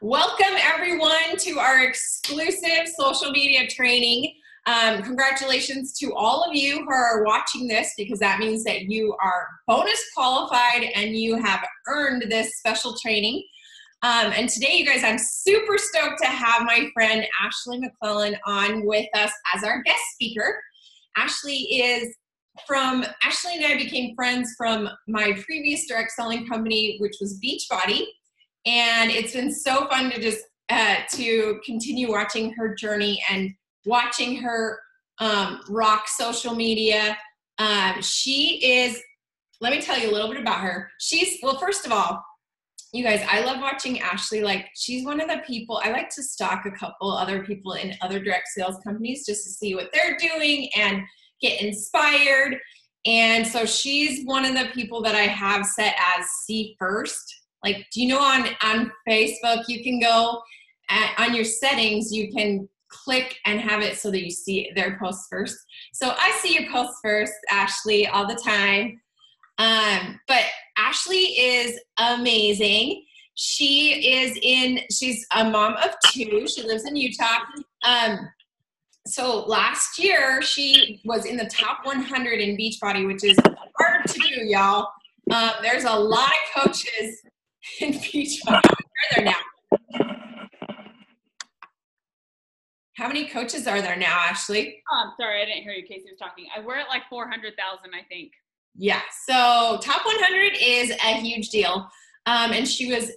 Welcome everyone to our exclusive social media training. Congratulations to all of you who are watching this, because that means that you are bonus qualified and you have earned this special training. And today, you guys, I'm super stoked to have my friend Ashley McClellan on with us as our guest speaker. Ashley and I became friends from my previous direct selling company, which was Beachbody. And it's been so fun to just to continue watching her journey and watching her rock social media. Let me tell you a little bit about her. Well, first of all, you guys, I love watching Ashley. Like, she's one of the people, I like to stalk a couple other people in other direct sales companies just to see what they're doing and get inspired. And so she's one of the people that I have set as see first. Like, do you know on Facebook, you can go on your settings, you can click and have it so that you see their posts first. So I see your posts first, Ashley, all the time. But Ashley is amazing. She's a mom of two. She lives in Utah. So last year, she was in the top 100 in Beachbody, which is hard to do, y'all. There's a lot of coaches in Beachbody. Are there now? How many coaches are there now, Ashley? Sorry, I didn't hear you. Casey was talking. We're at like 400,000, I think. Yeah. So top 100 is a huge deal. And she was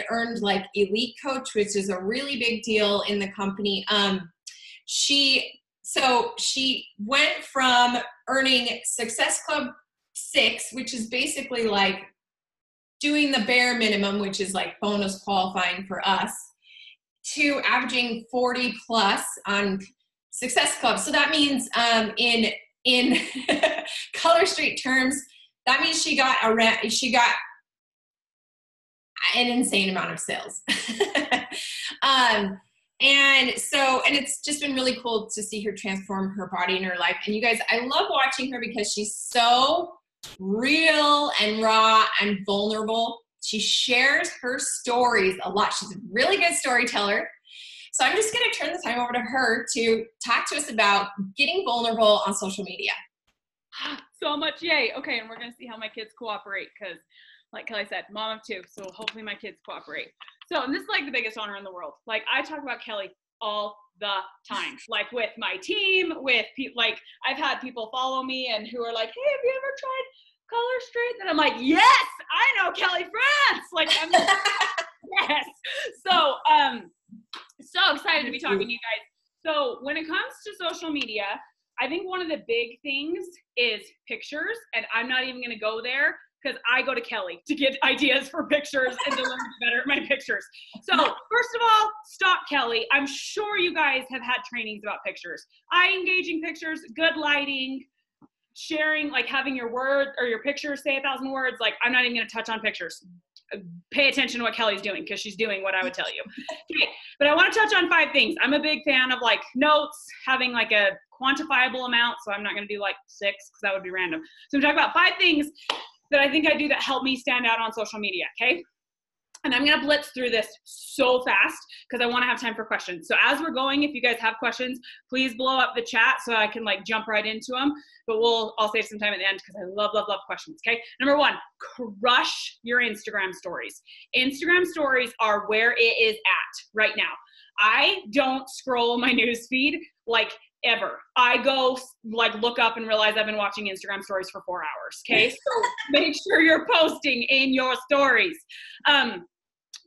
earned like elite coach, which is a really big deal in the company. She went from earning Success Club 6, which is basically like doing the bare minimum, which is like bonus qualifying for us, to averaging 40 plus on Success Club. So that means in Color Street terms, that means she got an insane amount of sales. And it's just been really cool to see her transform her body and her life. And you guys, I love watching her because she's so real and raw and vulnerable. She shares her stories a lot. She's a really good storyteller. So I'm just going to turn the time over to her to talk to us about getting vulnerable on social media. So much, yay. Okay, and we're going to see how my kids cooperate because, like Kelly said, mom of two, so hopefully my kids cooperate. So, and this is like the biggest honor in the world. Like, I talk about Kelly all the time, like with my team, with people, like I've had people follow me and who are like, hey, have you ever tried Color Street? And I'm like, yes, I know Kelly France. Like, I'm like, yes. So, so excited to be talking to you guys. So when it comes to social media, I think one of the big things is pictures, and I'm not even going to go there because I go to Kelly to get ideas for pictures and to learn better at my pictures. So first of all, stop Kelly. I'm sure you guys have had trainings about pictures. Eye-engaging pictures, good lighting, sharing, like having your word or your picture say 1,000 words. Like, I'm not even going to touch on pictures. Pay attention to what Kelly's doing because she's doing what I would tell you. Okay, but I want to touch on 5 things. I'm a big fan of like notes, having like a quantifiable amount. So I'm not going to do like 6 because that would be random. So I'm talking about 5 things that I think I do that help me stand out on social media. Okay. And I'm going to blitz through this so fast because I want to have time for questions. So as we're going, if you guys have questions, please blow up the chat so I can like jump right into them. But I'll save some time at the end because I love questions. Okay. Number 1, crush your Instagram stories. Instagram stories are where it is at right now. I don't scroll my news feed like ever. I go like look up and realize I've been watching Instagram stories for 4 hours. Okay. So make sure you're posting in your stories.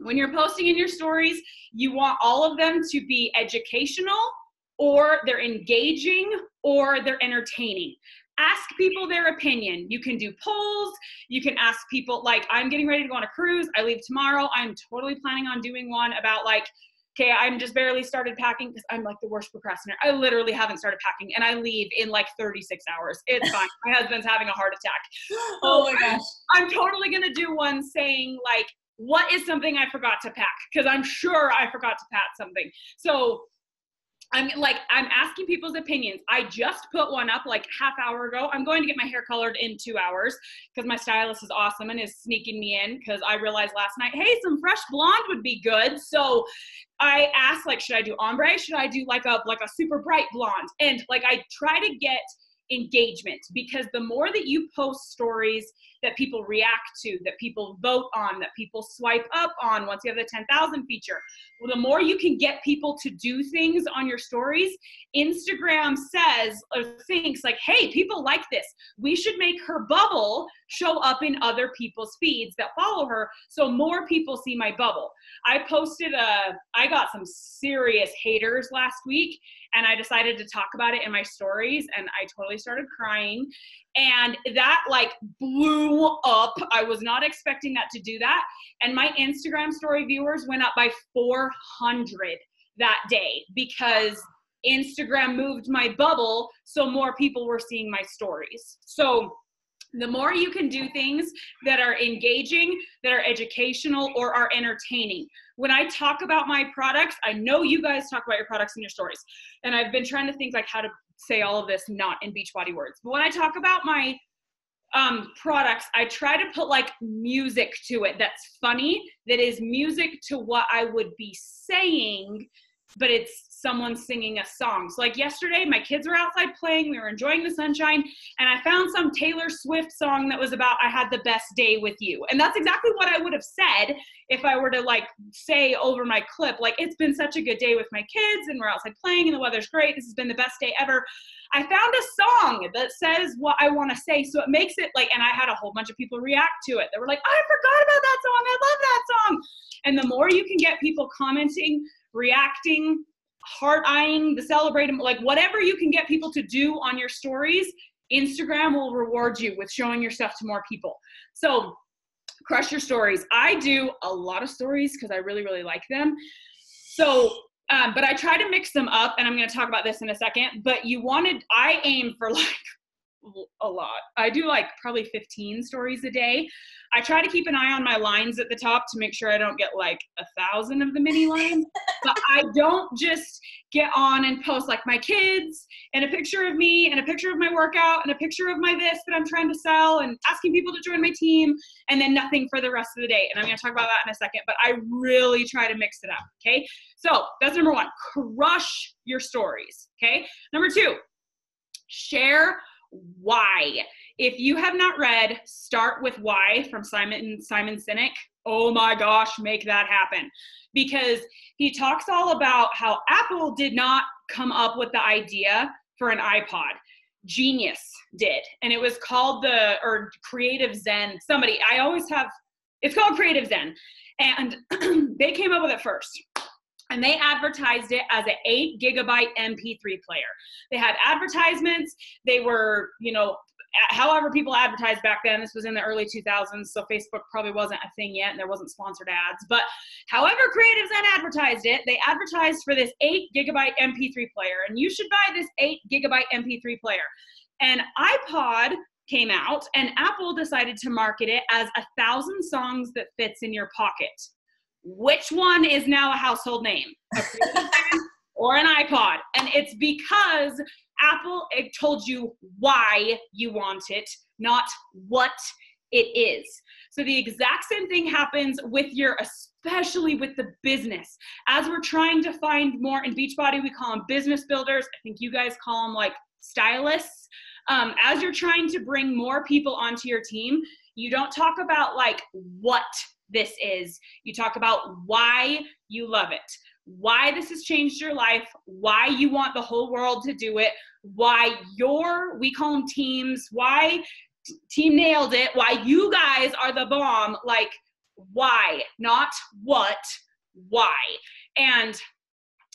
When you're posting in your stories, you want all of them to be educational, or they're engaging, or they're entertaining. Ask people their opinion. You can do polls. You can ask people, like, I'm getting ready to go on a cruise. I leave tomorrow. I'm totally planning on doing one about like, okay, I'm just barely started packing because I'm like the worst procrastinator. I literally haven't started packing and I leave in like 36 hours. It's fine. My husband's having a heart attack. Oh my gosh. I'm totally going to do one saying like, what is something I forgot to pack? Because I'm sure I forgot to pack something. So I'm asking people's opinions. I just put one up like half hour ago. I'm going to get my hair colored in 2 hours because my stylist is awesome and is sneaking me in because I realized last night, hey, some fresh blonde would be good. So I asked, like, should I do ombre? Should I do like a super bright blonde? And like, I try to get engagement, because the more that you post stories that people react to, that people vote on, that people swipe up on once you have the 10,000 feature, well, the more you can get people to do things on your stories. Instagram says or thinks like, hey, people like this. We should make her bubble show up in other people's feeds that follow her so more people see my bubble. I got some serious haters last week, and I decided to talk about it in my stories, and I totally started crying, and that like blew up. I was not expecting that to do that. And my Instagram story viewers went up by 400 that day because Instagram moved my bubble so more people were seeing my stories. So the more you can do things that are engaging, that are educational, or are entertaining. When I talk about my products, I know you guys talk about your products in your stories, and I've been trying to think like how to say all of this not in Beachbody words. But when I talk about my products, I try to put like music to it that's funny, that is music to what I would be saying, but it's someone singing a song. So like yesterday, my kids were outside playing, we were enjoying the sunshine, and I found some Taylor Swift song that was about, I had the best day with you. And that's exactly what I would have said if I were to like say over my clip, like, it's been such a good day with my kids and we're outside playing and the weather's great. This has been the best day ever. I found a song that says what I want to say. So it makes it like, and I had a whole bunch of people react to it. They were like, I forgot about that song. I love that song. And the more you can get people commenting, reacting, heart-eyeing, the celebrating, like whatever you can get people to do on your stories, Instagram will reward you with showing your stuff to more people. So crush your stories. I do a lot of stories because I really, really like them. So, but I try to mix them up, and I'm going to talk about this in a second, but I aim for like a lot. I do like probably 15 stories a day. I try to keep an eye on my lines at the top to make sure I don't get like 1,000 of the mini lines, but I don't just get on and post like my kids and a picture of me and a picture of my workout and a picture of my this that I'm trying to sell and asking people to join my team, and then nothing for the rest of the day. And I'm going to talk about that in a second, but I really try to mix it up. Okay. So that's number one, crush your stories. Okay. Number two, share why. If you have not read Start With Why from Simon Sinek, oh my gosh, make that happen. Because he talks all about how Apple did not come up with the idea for an iPod. Genius did. And it was called Creative Zen. It's called Creative Zen. And they came up with it first. And they advertised it as an 8 gigabyte MP3 player. They had advertisements. They were, however people advertised back then. This was in the early 2000s, so Facebook probably wasn't a thing yet, and there wasn't sponsored ads. But however Creative Zen advertised it, they advertised for this 8 gigabyte MP3 player. And you should buy this 8 gigabyte MP3 player. And iPod came out, and Apple decided to market it as 1,000 songs that fits in your pocket. Which one is now a household name? A Creative Zen or an iPod? And it's because Apple told you why you want it, not what it is. So the exact same thing happens especially with the business. As we're trying to find more, in Beachbody, we call them business builders. I think you guys call them like stylists. As you're trying to bring more people onto your team, you don't talk about like what this is. You talk about why you love it, why this has changed your life, why you want the whole world to do it, why we call them teams, why Team Nailed It, why you guys are the bomb, like why, not what, why. And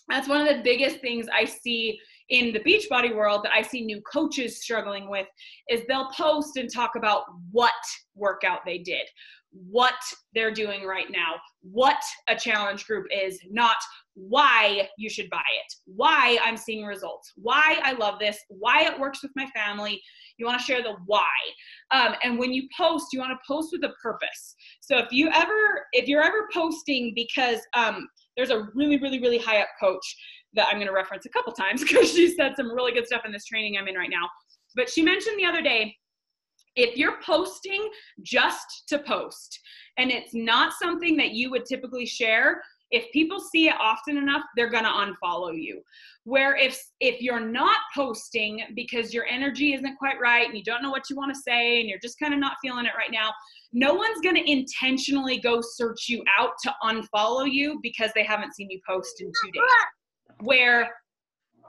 that's one of the biggest things I see in the Beachbody world that I see new coaches struggling with, is they'll post and talk about what workout they did, what they're doing right now, what a challenge group is, not why you should buy it, why I'm seeing results, why I love this, why it works with my family. You want to share the why. And when you post, you want to post with a purpose. So if you're ever posting because there's a really, really, really high up coach that I'm going to reference a couple times because she said some really good stuff in this training I'm in right now. But she mentioned the other day, if you're posting just to post and it's not something that you would typically share, if people see it often enough, they're going to unfollow you. Where if you're not posting because your energy isn't quite right and you don't know what you want to say and you're just kind of not feeling it right now, no one's going to intentionally go search you out to unfollow you because they haven't seen you post in 2 days. Where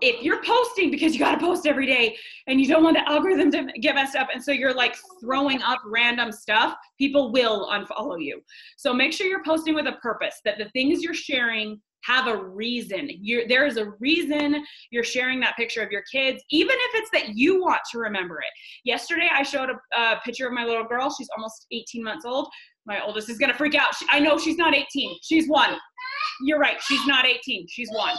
if you're posting because you got to post every day and you don't want the algorithm to get messed up, and so you're like throwing up random stuff, people will unfollow you. So make sure you're posting with a purpose, that the things you're sharing have a reason. There is a reason you're sharing that picture of your kids, even if it's that you want to remember it. Yesterday, I showed a picture of my little girl. She's almost 18 months old. My oldest is going to freak out. I know she's not 18. She's 1. You're right. She's not 18. She's 1.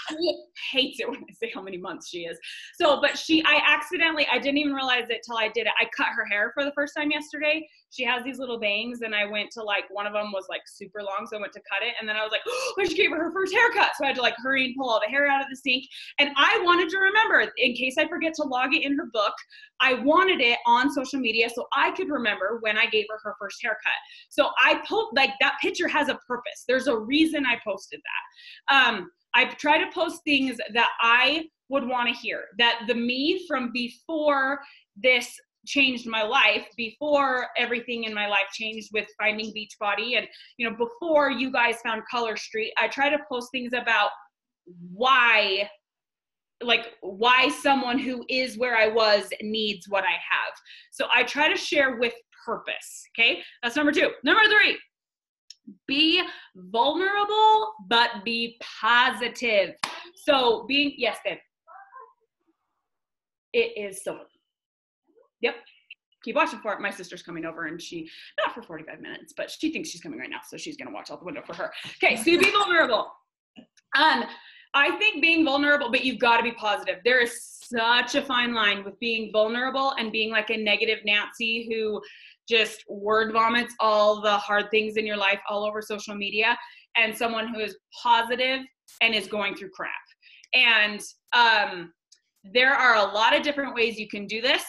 She hates it when I say how many months she is. So, but I didn't even realize it till I did it. I cut her hair for the first time yesterday. She has these little bangs and I went to one of them was like super long. So I went to cut it and then I was like, oh, I just gave her first haircut. So I had to hurry and pull all the hair out of the sink. And I wanted to remember, in case I forget to log it in her book, I wanted it on social media so I could remember when I gave her first haircut. So I that picture has a purpose. There's a reason I posted that. I try to post things that I would want to hear, that the me from before this changed my life, before everything in my life changed with finding Beachbody and, before you guys found Color Street, I try to post things about why someone who is where I was needs what I have. So I try to share with purpose. Okay. That's number 2. Number 3. Be vulnerable, but be positive. So yes, babe. It is so. Yep. Keep watching for it. My sister's coming over and not for 45 minutes, but she thinks she's coming right now. So she's going to watch out the window for her. Okay. So you be vulnerable. I think being vulnerable, but you've got to be positive. There is such a fine line with being vulnerable and being like a negative Nancy who just word vomits all the hard things in your life all over social media, and someone who is positive and is going through crap. And there are a lot of different ways you can do this.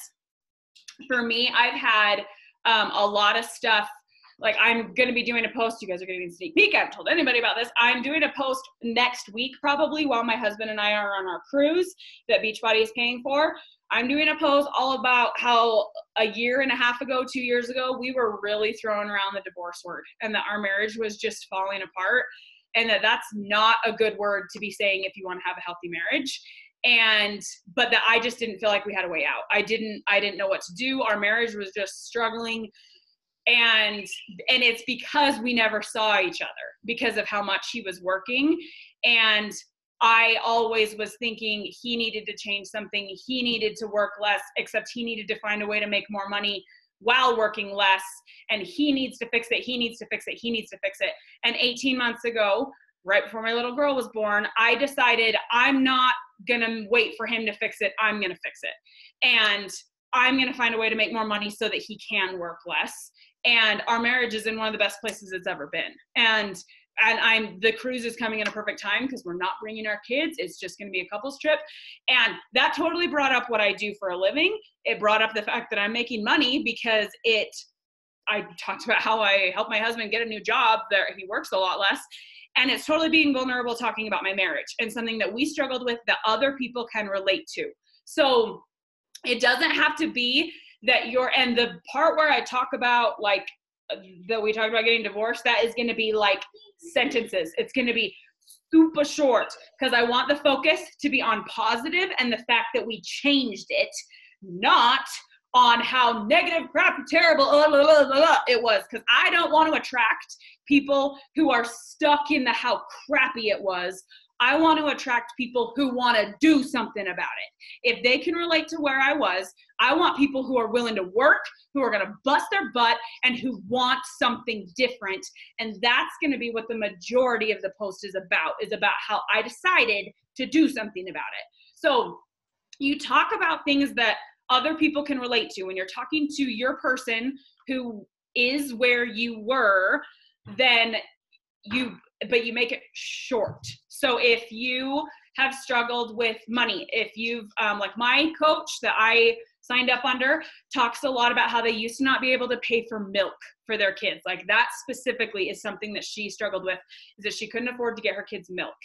For me, I've had a lot of stuff. I'm going to be doing a post. You guys are going to get a sneak peek. I haven't told anybody about this. I'm doing a post next week, probably while my husband and I are on our cruise that Beachbody is paying for. I'm doing a post all about how a year and a half ago, 2 years ago, we were really throwing around the divorce word and that our marriage was just falling apart, and that's not a good word to be saying if you want to have a healthy marriage. But that I just didn't feel like we had a way out. I didn't know what to do. Our marriage was just struggling. And it's because we never saw each other because of how much he was working. And I always was thinking he needed to change something. He needed to work less, except he needed to find a way to make more money while working less. And he needs to fix it. He needs to fix it. He needs to fix it. And 18 months ago, right before my little girl was born, I decided I'm not going to wait for him to fix it. I'm going to fix it. And I'm going to find a way to make more money so that he can work less. And our marriage is in one of the best places it's ever been. And the cruise is coming in a perfect time because we're not bringing our kids. It's just going to be a couple's trip. And that totally brought up what I do for a living. It brought up the fact that I'm making money because I talked about how I helped my husband get a new job that he works a lot less. And it's totally being vulnerable, talking about my marriage and something that we struggled with that other people can relate to. So it doesn't have to be that and the part where I talk about that we talked about getting divorced, that is going to be sentences. It's going to be super short because I want the focus to be on positive and the fact that we changed it, not on how negative, crap, terrible, it was. Because I don't want to attract people who are stuck in how crappy it was. I want to attract people who want to do something about it. If they can relate to where I was, I want people who are willing to work, who are going to bust their butt, and who want something different. And that's going to be what the majority of the post is about how I decided to do something about it. So you talk about things that other people can relate to. When you're talking to your person who is where you were, then you make it short. So if you have struggled with money, if you've, like my coach that I signed up under talks a lot about how they used to not be able to pay for milk for their kids. Like that specifically is something that she struggled with, is that she couldn't afford to get her kids milk.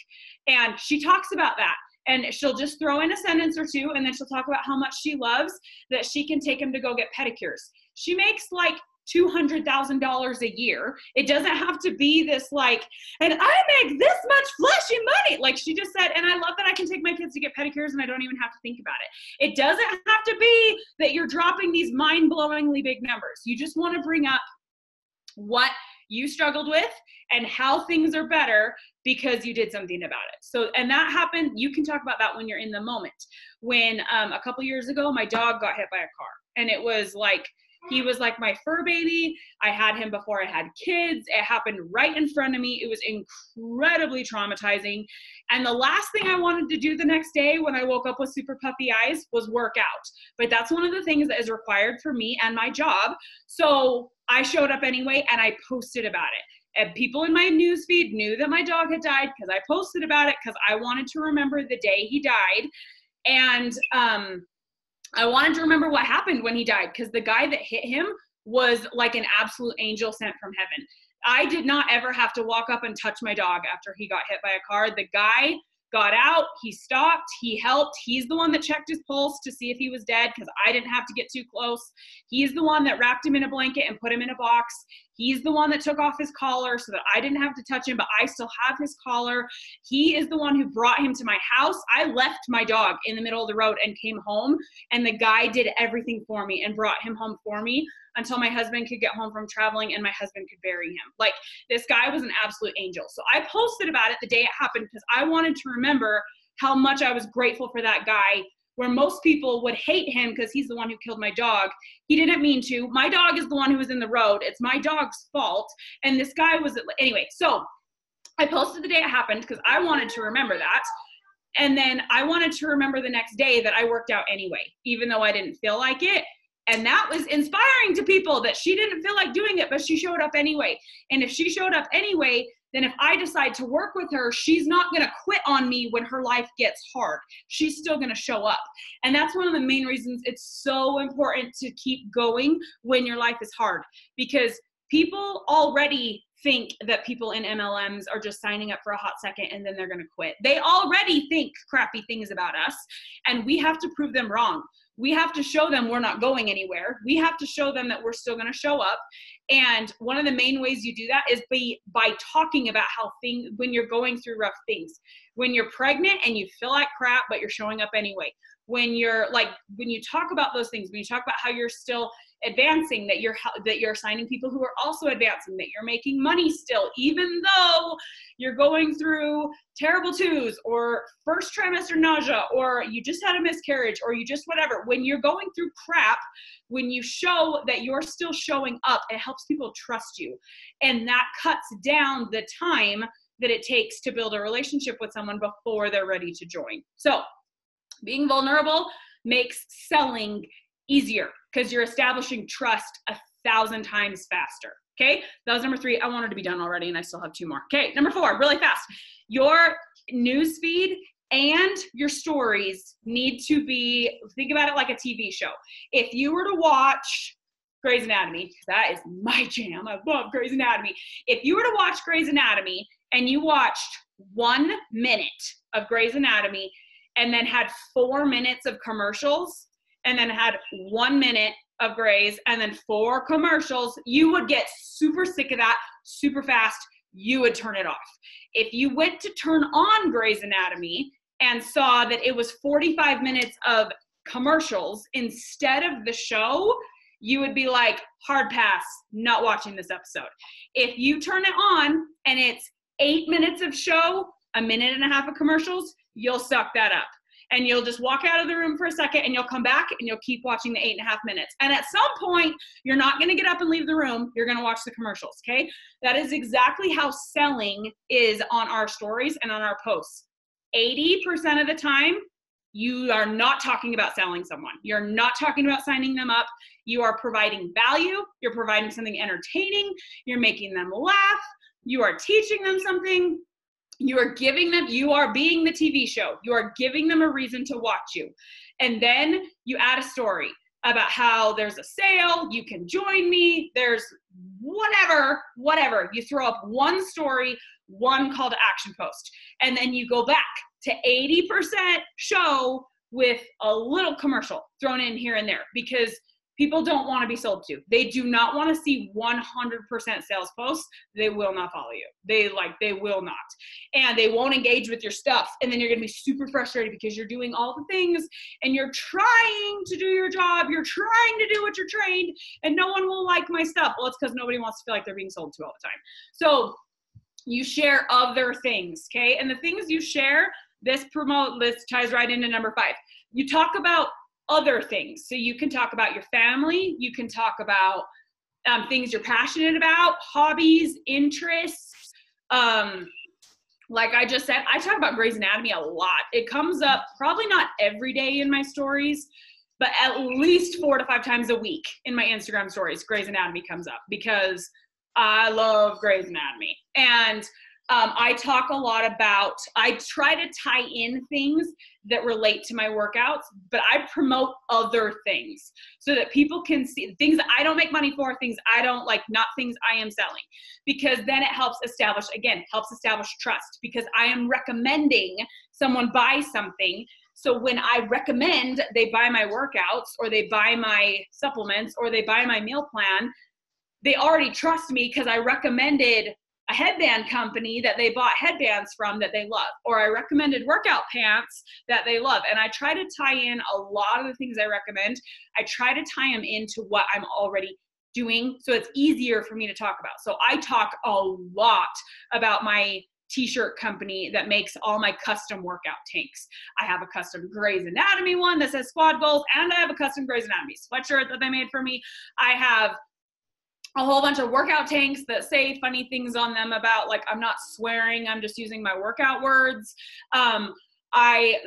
And she talks about that. And she'll just throw in a sentence or two, and then she'll talk about how much she loves that she can take him to go get pedicures. She makes like $200,000 a year. It doesn't have to be this like, and I make this much flashy money. Like she just said, and I love that I can take my kids to get pedicures and I don't even have to think about it. It doesn't have to be that you're dropping these mind-blowingly big numbers. You just want to bring up what you struggled with and how things are better because you did something about it. So, and that happened, you can talk about that when you're in the moment. When a couple years ago, my dog got hit by a car, and it was like, he was like my fur baby. I had him before I had kids. It happened right in front of me. It was incredibly traumatizing. And the last thing I wanted to do the next day when I woke up with super puffy eyes was work out. But that's one of the things that is required for me and my job. So I showed up anyway, and I posted about it. And people in my newsfeed knew that my dog had died because I posted about it, because I wanted to remember the day he died. And I wanted to remember what happened when he died, because the guy that hit him was like an absolute angel sent from heaven. I did not ever have to walk up and touch my dog after he got hit by a car. The guy got out, he stopped, he helped. He's the one that checked his pulse to see if he was dead, because I didn't have to get too close. He's the one that wrapped him in a blanket and put him in a box. He's the one that took off his collar so that I didn't have to touch him, but I still have his collar. He is the one who brought him to my house. I left my dog in the middle of the road and came home, and the guy did everything for me and brought him home for me until my husband could get home from traveling and my husband could bury him. Like, this guy was an absolute angel. So I posted about it the day it happened because I wanted to remember how much I was grateful for that guy, where most people would hate him because he's the one who killed my dog. He didn't mean to. My dog is the one who was in the road. It's my dog's fault. And this guy was, anyway, so I posted the day it happened because I wanted to remember that. And then I wanted to remember the next day that I worked out anyway, even though I didn't feel like it. And that was inspiring to people that she didn't feel like doing it, but she showed up anyway. And if she showed up anyway, then if I decide to work with her, she's not going to quit on me when her life gets hard. She's still going to show up. And that's one of the main reasons it's so important to keep going when your life is hard, because people already think that people in MLMs are just signing up for a hot second and then they're going to quit. They already think crappy things about us, and we have to prove them wrong. We have to show them we're not going anywhere. We have to show them that we're still going to show up. And one of the main ways you do that is by talking about how when you're going through rough things, when you're pregnant and you feel like crap, but you're showing up anyway. When you talk about those things, when you talk about how you're still advancing, that you're signing people who are also advancing, that you're making money still, even though you're going through terrible twos or first trimester nausea, or you just had a miscarriage, or you just whatever. When you're going through crap, when you show that you're still showing up, it helps people trust you. And that cuts down the time that it takes to build a relationship with someone before they're ready to join. So being vulnerable makes selling easier because you're establishing trust 1,000 times faster. Okay, that was number 3. I wanted to be done already and I still have 2 more. Okay, number 4, really fast. Your news feed and your stories need to be, think about it like a TV show. If you were to watch Grey's Anatomy, that is my jam. I love Grey's Anatomy. If you were to watch Grey's Anatomy and you watched 1 minute of Grey's Anatomy and then had 4 minutes of commercials and then had 1 minute of Grey's and then 4 commercials, you would get super sick of that super fast. You would turn it off. If you went to turn on Grey's Anatomy and saw that it was 45 minutes of commercials instead of the show, you would be like, hard pass, not watching this episode. If you turn it on and it's 8 minutes of show, a minute and a half of commercials, you'll suck that up. And you'll just walk out of the room for a second and you'll come back and you'll keep watching the 8.5 minutes. And at some point, you're not going to get up and leave the room. You're going to watch the commercials, okay? That is exactly how selling is on our stories and on our posts. 80% of the time, you are not talking about selling someone. You're not talking about signing them up. You are providing value. You're providing something entertaining. You're making them laugh. You are teaching them something. You are giving them, you are being the TV show. You are giving them a reason to watch you. And then you add a story about how there's a sale, you can join me, there's whatever. You throw up one story, one call to action post. And then you go back to 80% show with a little commercial thrown in here and there, because people don't want to be sold to. They do not want to see 100% sales posts. They will not follow you. They will not. And they won't engage with your stuff. And then you're going to be super frustrated because you're doing all the things and you're trying to do your job. You're trying to do what you're trained, and no one will like my stuff. Well, it's because nobody wants to feel like they're being sold to all the time. So you share other things, okay? And the things you share, this ties right into number 5. You talk about other things. So you can talk about your family. You can talk about things you're passionate about, hobbies, interests. Like I just said, I talk about Grey's Anatomy a lot. It comes up probably not every day in my stories, but at least 4 to 5 times a week in my Instagram stories, Grey's Anatomy comes up because I love Grey's Anatomy. And I talk a lot about, I try to tie in things that relate to my workouts, but I promote other things so that people can see things that I don't make money for, things I don't like, not things I am selling, because then it helps establish trust, because I am recommending someone buy something. So when I recommend they buy my workouts or they buy my supplements or they buy my meal plan, they already trust me because I recommended a headband company that they bought headbands from that they love, or I recommended workout pants that they love. And I try to tie in a lot of the things I recommend. I try to tie them into what I'm already doing, so it's easier for me to talk about. So I talk a lot about my t-shirt company that makes all my custom workout tanks. I have a custom Grey's Anatomy one that says squad goals, and I have a custom Grey's Anatomy sweatshirt that they made for me. I have a whole bunch of workout tanks that say funny things on them about, like, I'm not swearing, I'm just using my workout words. I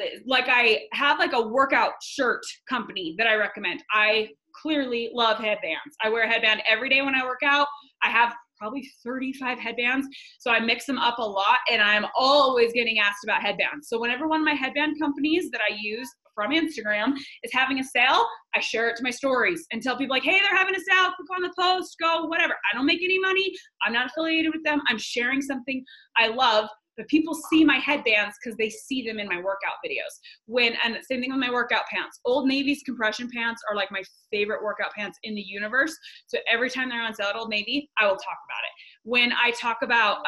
have like a workout shirt company that I recommend. I clearly love headbands. I wear a headband every day when I work out. I have probably 35 headbands. So I mix them up a lot, and I'm always getting asked about headbands. So whenever one of my headband companies that I use from Instagram is having a sale, I share it to my stories and tell people like, hey, they're having a sale, click on the post, go, whatever. I don't make any money. I'm not affiliated with them. I'm sharing something I love, but people see my headbands because they see them in my workout videos. And same thing with my workout pants. Old Navy's compression pants are like my favorite workout pants in the universe. So every time they're on sale at Old Navy, I will talk about it. When I talk about,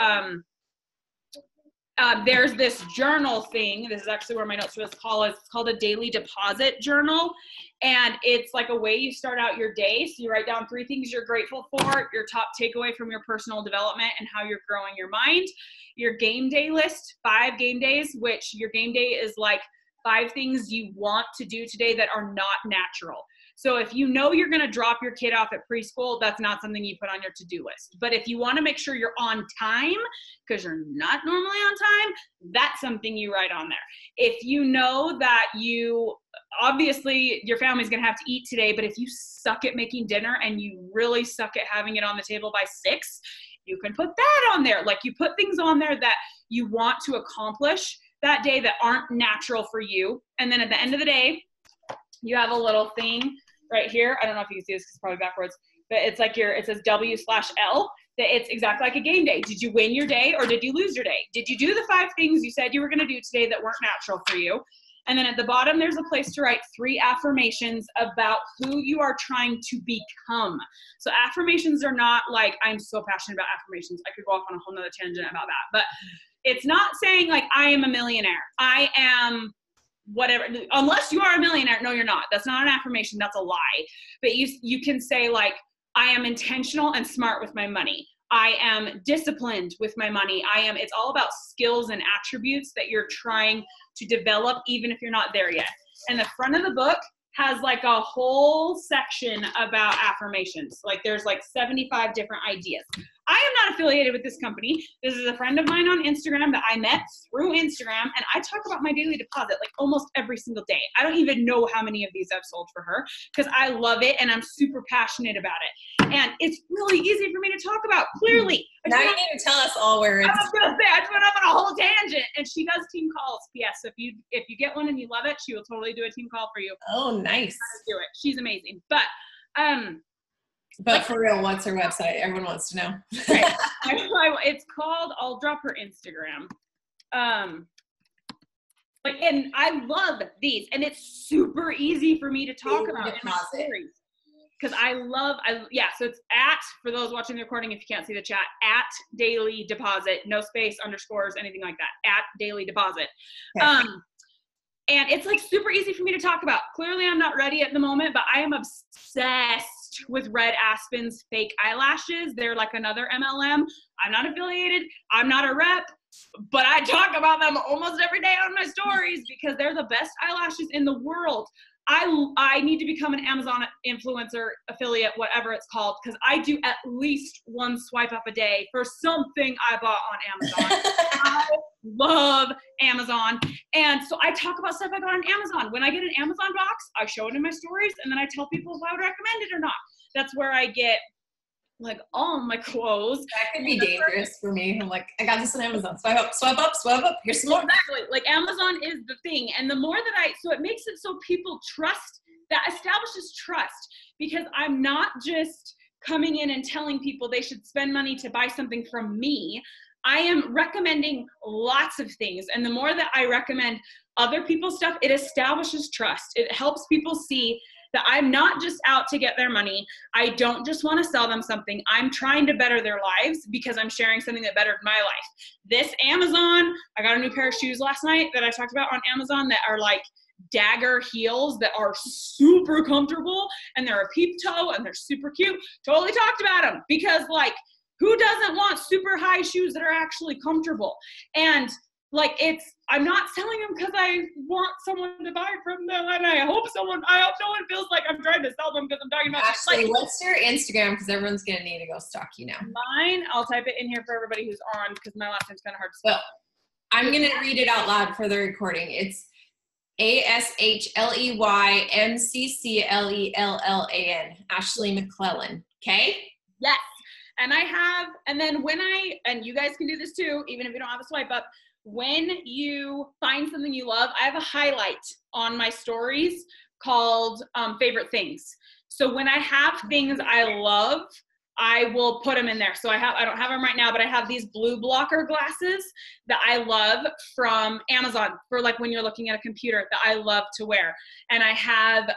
there's this journal thing. This is actually where my notes was called. It's called a daily deposit journal. And it's like a way you start out your day. So you write down 3 things you're grateful for, your top takeaway from your personal development and how you're growing your mind, your game day list, 5 game days, which your game day is like 5 things you want to do today that are not natural. So if you know you're going to drop your kid off at preschool, that's not something you put on your to-do list. But if you want to make sure you're on time, because you're not normally on time, that's something you write on there. If you know that obviously your family's going to have to eat today, but if you suck at making dinner and you really suck at having it on the table by 6, you can put that on there. Like, you put things on there that you want to accomplish that day that aren't natural for you. And then at the end of the day, you have a little thing right here. I don't know if you can see this because it's probably backwards, but it's like it says W/L, that it's exactly like a game day. Did you win your day or did you lose your day? Did you do the 5 things you said you were going to do today that weren't natural for you? And then at the bottom, there's a place to write 3 affirmations about who you are trying to become. So affirmations are not like, I'm so passionate about affirmations. I could go off on a whole nother tangent about that, but it's not saying like, I am a millionaire. I am whatever, unless you are a millionaire. No, you're not. That's not an affirmation. That's a lie. But you can say like, I am intentional and smart with my money. I am disciplined with my money. It's all about skills and attributes that you're trying to develop, even if you're not there yet. And the front of the book has like a whole section about affirmations. Like there's like 75 different ideas. I am not affiliated with this company. This is a friend of mine on Instagram that I met through Instagram, and I talk about my daily deposit like almost every single day. I don't even know how many of these I've sold for her because I love it and I'm super passionate about it. And it's really easy for me to talk about, clearly. Now you need to tell us all where it's. I was gonna say, I just went up on a whole tangent, and she does team calls. Yes, so if you get one and you love it, she will totally do a team call for you. Oh, nice. Do it. She's amazing. But for real, what's her website? Everyone wants to know. Right. It's called, I'll drop her Instagram. And I love these, and it's super easy for me to talk about in my stories. Because so it's for those watching the recording, if you can't see the chat, @daily deposit, no space, underscores, anything like that, @daily deposit. Okay. And it's like super easy for me to talk about. Clearly I'm not ready at the moment, but I am obsessed with Red Aspen's fake eyelashes. They're like another MLM. I'm not affiliated. I'm not a rep, but I talk about them almost every day on my stories because they're the best eyelashes in the world. I need to become an Amazon influencer, affiliate, whatever it's called, because I do at least one swipe up a day for something I bought on Amazon. I love Amazon. And so I talk about stuff I got on Amazon. When I get an Amazon box, I show it in my stories, and then I tell people if I would recommend it or not. That's where I get like all my clothes. That could be dangerous for me. I'm like, I got this on Amazon. Swipe up. Here's some more. Exactly. Like Amazon is the thing. And the more that so it makes it so people trust, that establishes trust, because I'm not just coming in and telling people they should spend money to buy something from me. I am recommending lots of things. And the more that I recommend other people's stuff, it establishes trust. It helps people see that I'm not just out to get their money. I don't just want to sell them something. I'm trying to better their lives because I'm sharing something that bettered my life. This Amazon, I got a new pair of shoes last night that I talked about on Amazon that are like dagger heels that are super comfortable, and they're a peep toe and they're super cute. Totally talked about them because like, who doesn't want super high shoes that are actually comfortable? And like I'm not selling them because I want someone to buy from them, and I hope no one feels like I'm trying to sell them because I'm talking about. Actually, what's your Instagram? Because everyone's gonna need to go stalk you now. Mine, I'll type it in here for everybody who's on because my last name's kind of hard to spell. Well, I'm gonna read it out loud for the recording. It's ASHLEYMCCLELLAN. Ashley McClellan. Okay. Yes. And and you guys can do this too, even if you don't have a swipe up. When you find something you love, I have a highlight on my stories called favorite things. So when I have things I love, I will put them in there. So I don't have them right now, but I have these blue blocker glasses that I love from Amazon for like when you're looking at a computer that I love to wear. And I have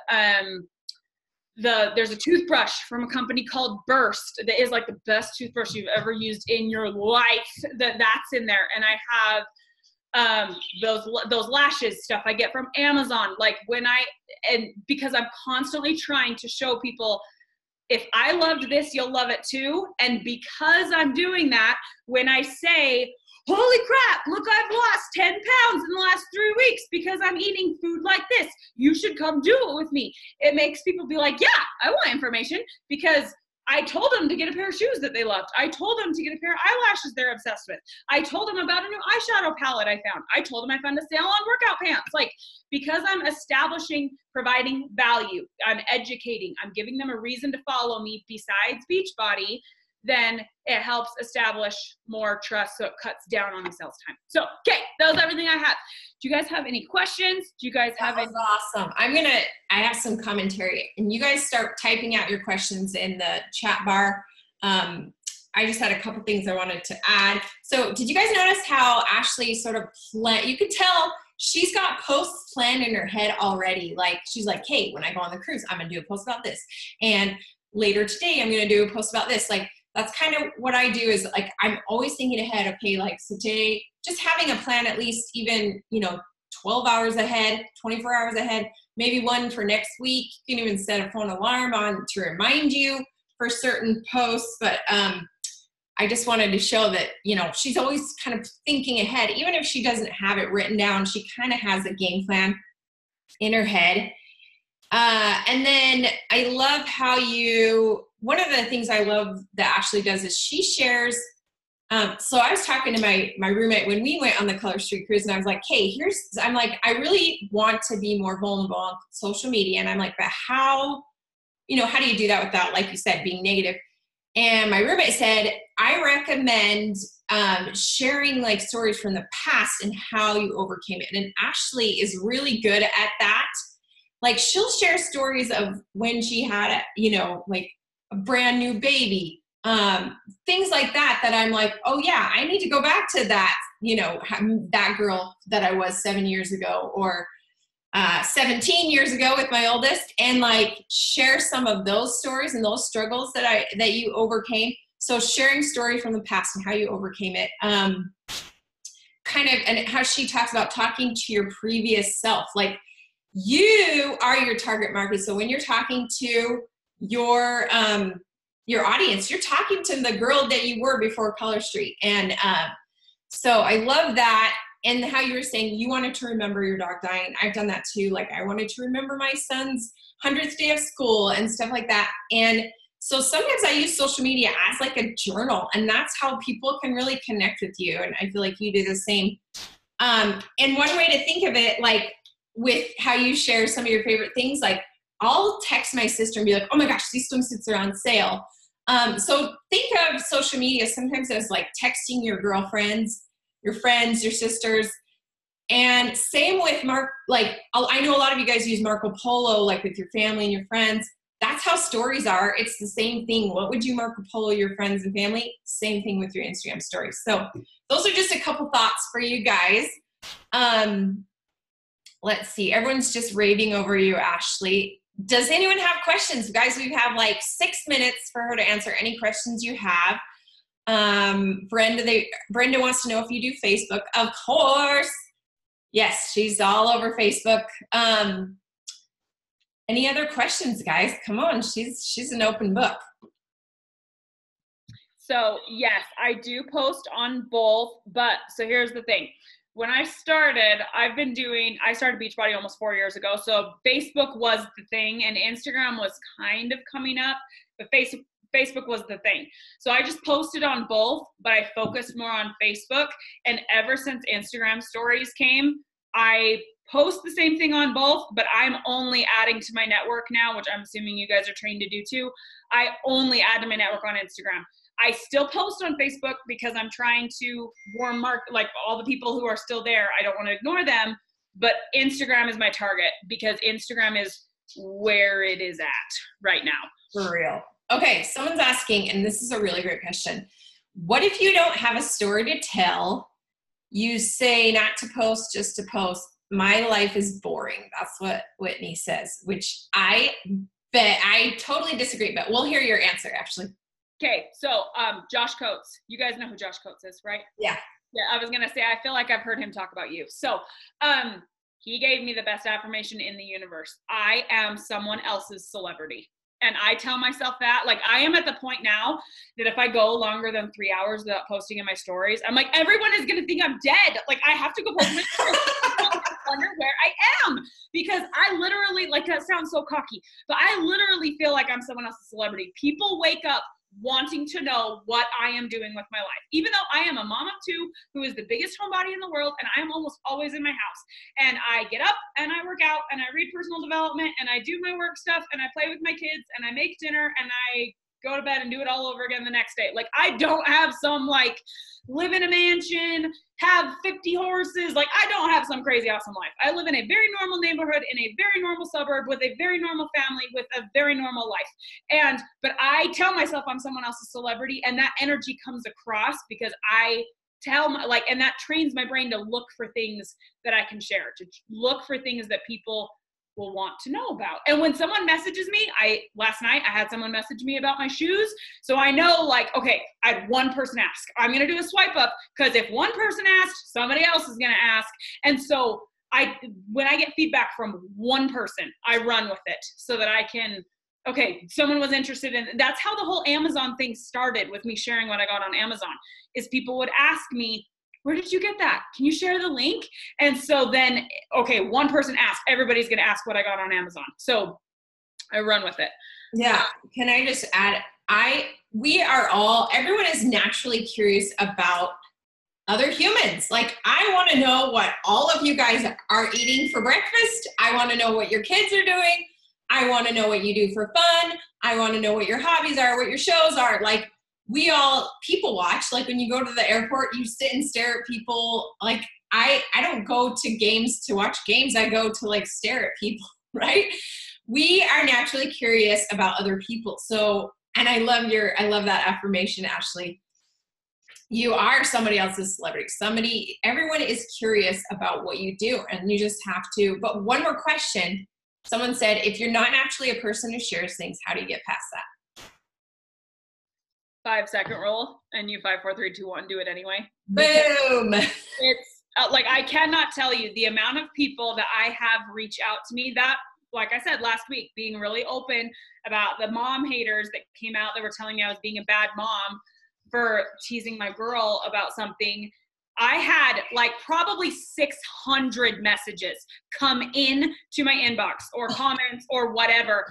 there's a toothbrush from a company called Burst that is like the best toothbrush you've ever used in your life. That's in there. And I have those lashes stuff I get from Amazon. Like because I'm constantly trying to show people, if I loved this, you'll love it too. And because I'm doing that, when I say, holy crap, look, I've lost 10 pounds in the last 3 weeks because I'm eating food like this, you should come do it with me. It makes people be like, yeah, I want information, because I told them to get a pair of shoes that they loved. I told them to get a pair of eyelashes they're obsessed with. I told them about a new eyeshadow palette I found. I told them I found a sale on workout pants. Like, because I'm providing value, I'm educating, I'm giving them a reason to follow me besides Beachbody, then it helps establish more trust, so it cuts down on the sales time. So, okay, that was everything I have. Do you guys have any questions? Do you guys have any? Awesome. I have some commentary, and you guys start typing out your questions in the chat bar. I just had a couple things I wanted to add. So did you guys notice how Ashley sort of you could tell she's got posts planned in her head already. Like, she's like, hey, when I go on the cruise, I'm going to do a post about this. And later today, I'm going to do a post about this. Like, that's kind of what I do, is like, I'm always thinking ahead. Okay, like, so today, just having a plan at least even, 12 hours ahead, 24 hours ahead, maybe one for next week. You can even set a phone alarm on to remind you for certain posts. But I just wanted to show that, you know, she's always kind of thinking ahead. Even if she doesn't have it written down, she kind of has a game plan in her head. And then I love how one of the things I love that Ashley does is she shares. So I was talking to my roommate when we went on the Color Street cruise, and I was like, hey, I'm like, I really want to be more vulnerable on social media. And I'm like, but how do you do that without, like you said, being negative? And my roommate said, I recommend sharing like stories from the past and how you overcame it. And Ashley is really good at that. Like she'll share stories of when she had, like a brand new baby, things like that I'm like, oh yeah, I need to go back to that, that girl that I was 7 years ago, or 17 years ago with my oldest, and like share some of those stories and those struggles that you overcame. So sharing stories from the past and how you overcame it, and how she talks about talking to your previous self. Like you are your target market. So when you're talking to your audience, you're talking to the girl that you were before Color Street. And so I love that. And how you were saying you wanted to remember your dog dying. I've done that too. Like I wanted to remember my son's 100th day of school and stuff like that. And so sometimes I use social media as like a journal, and that's how people can really connect with you. And I feel like you do the same. And one way to think of it, like with how you share some of your favorite things, like I'll text my sister and be like, oh my gosh, these swimsuits are on sale. So think of social media sometimes as like texting your girlfriends, your friends, your sisters. And same with I know a lot of you guys use Marco Polo, like with your family and your friends. That's how stories are. It's the same thing. What would you Marco Polo your friends and family? Same thing with your Instagram stories. So those are just a couple thoughts for you guys. Let's see. Everyone's just raving over you, Ashley. Does anyone have questions? Guys, we have like 6 minutes for her to answer any questions you have. Brenda wants to know if you do Facebook. Of course. Yes, she's all over Facebook. Any other questions, guys? Come on, she's an open book. So yes, I do post on both, but so here's the thing. When I started Beachbody almost 4 years ago. So Facebook was the thing and Instagram was kind of coming up, but Facebook was the thing. So I just posted on both, but I focused more on Facebook. And ever since Instagram stories came, I post the same thing on both, but I'm only adding to my network now, which I'm assuming you guys are trained to do too. I only add to my network on Instagram. I still post on Facebook because I'm trying to warm like all the people who are still there. I don't want to ignore them, but Instagram is my target because Instagram is where it is at right now. For real. Okay, someone's asking, and this is a really great question. What if you don't have a story to tell? You say not to post, just to post. My life is boring. That's what Whitney says, which I totally disagree, but we'll hear your answer, Ashley. Okay, so Josh Coates. You guys know who Josh Coates is, right? Yeah. Yeah, I was going to say, I feel like I've heard him talk about you. So he gave me the best affirmation in the universe. I am someone else's celebrity. And I tell myself that, like, I am at the point now that if I go longer than 3 hours without posting in my stories, I'm like, everyone is going to think I'm dead. Like, I have to go post my stories. Wonder where I am, because I literally, like, that sounds so cocky, but I literally feel like I'm someone else's celebrity. People wake up wanting to know what I am doing with my life, even though I am a mom of two who is the biggest homebody in the world, and I am almost always in my house, and I get up and I work out and I read personal development and I do my work stuff and I play with my kids and I make dinner and I go to bed and do it all over again the next day. Like, I don't have some, like, live in a mansion, have 50 horses. Like, I don't have some crazy awesome life. I live in a very normal neighborhood, in a very normal suburb, with a very normal family, with a very normal life. But I tell myself I'm someone else's celebrity, and that energy comes across because I and that trains my brain to look for things that I can share, to look for things that people will want to know about. And when someone messages me, last night I had someone message me about my shoes. So I know, like, okay, I had one person ask. I'm going to do a swipe up, because if one person asked, somebody else is going to ask. And so when I get feedback from one person, I run with it so that I can Okay, someone was interested in, that's how the whole Amazon thing started with me sharing what I got on Amazon, is people would ask me, where did you get that? Can you share the link? And so then, okay, one person asked, everybody's going to ask what I got on Amazon. So I run with it. Yeah. Can I just add, everyone is naturally curious about other humans. Like, I want to know what all of you guys are eating for breakfast. I want to know what your kids are doing. I want to know what you do for fun. I want to know what your hobbies are, what your shows are. Like, we all people watch. Like, when you go to the airport, you sit and stare at people. Like, I don't go to games to watch games. I go to like stare at people, right? We are naturally curious about other people. So, and I love that affirmation, Ashley. You are somebody else's celebrity. Everyone is curious about what you do, and you just have to. But one more question. Someone said, if you're not naturally a person who shares things, how do you get past that? 5-second rule, and you 5, 4, 3, 2, 1, do it anyway. Boom. It's like, I cannot tell you the amount of people that I have reach out to me that, like I said last week, being really open about the mom haters that came out that were telling me I was being a bad mom for teasing my girl about something. I had like probably 600 messages come in to my inbox or comments or whatever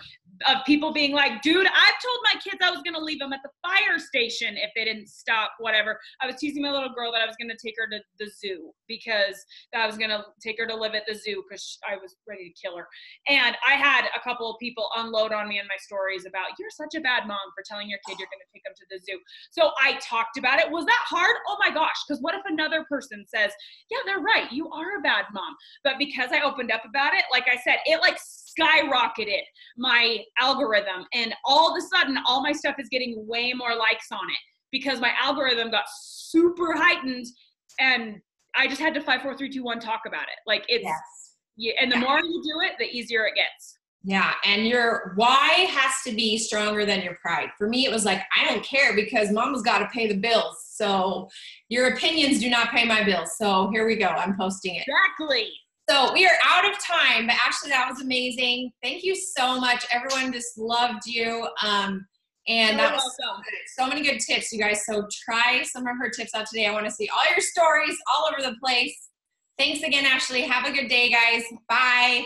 of people being like, dude, I've told my kids I was going to leave them at the fire station if they didn't stop, whatever. I was teasing my little girl that I was going to take her to the zoo because I was going to take her to live at the zoo because I was ready to kill her. And I had a couple of people unload on me in my stories about, you're such a bad mom for telling your kid you're going to take them to the zoo. So I talked about it. Was that hard? Oh my gosh. Because what if another person says, yeah, they're right, you are a bad mom. But because I opened up about it, like I said, it like skyrocketed my algorithm, and all of a sudden all my stuff is getting way more likes on it because my algorithm got super heightened, and I just had to 5, 4, 3, 2, 1 talk about it. Like, it's yeah, and the more you do it, the easier it gets. Yeah, and your why has to be stronger than your pride. For me, it was like, I don't care because mama's got to pay the bills. So your opinions do not pay my bills. So here we go. I'm posting it. Exactly. So we are out of time, but Ashley, that was amazing. Thank you so much. Everyone just loved you. And that was so many good tips, you guys. So try some of her tips out today. I want to see all your stories all over the place. Thanks again, Ashley. Have a good day, guys. Bye.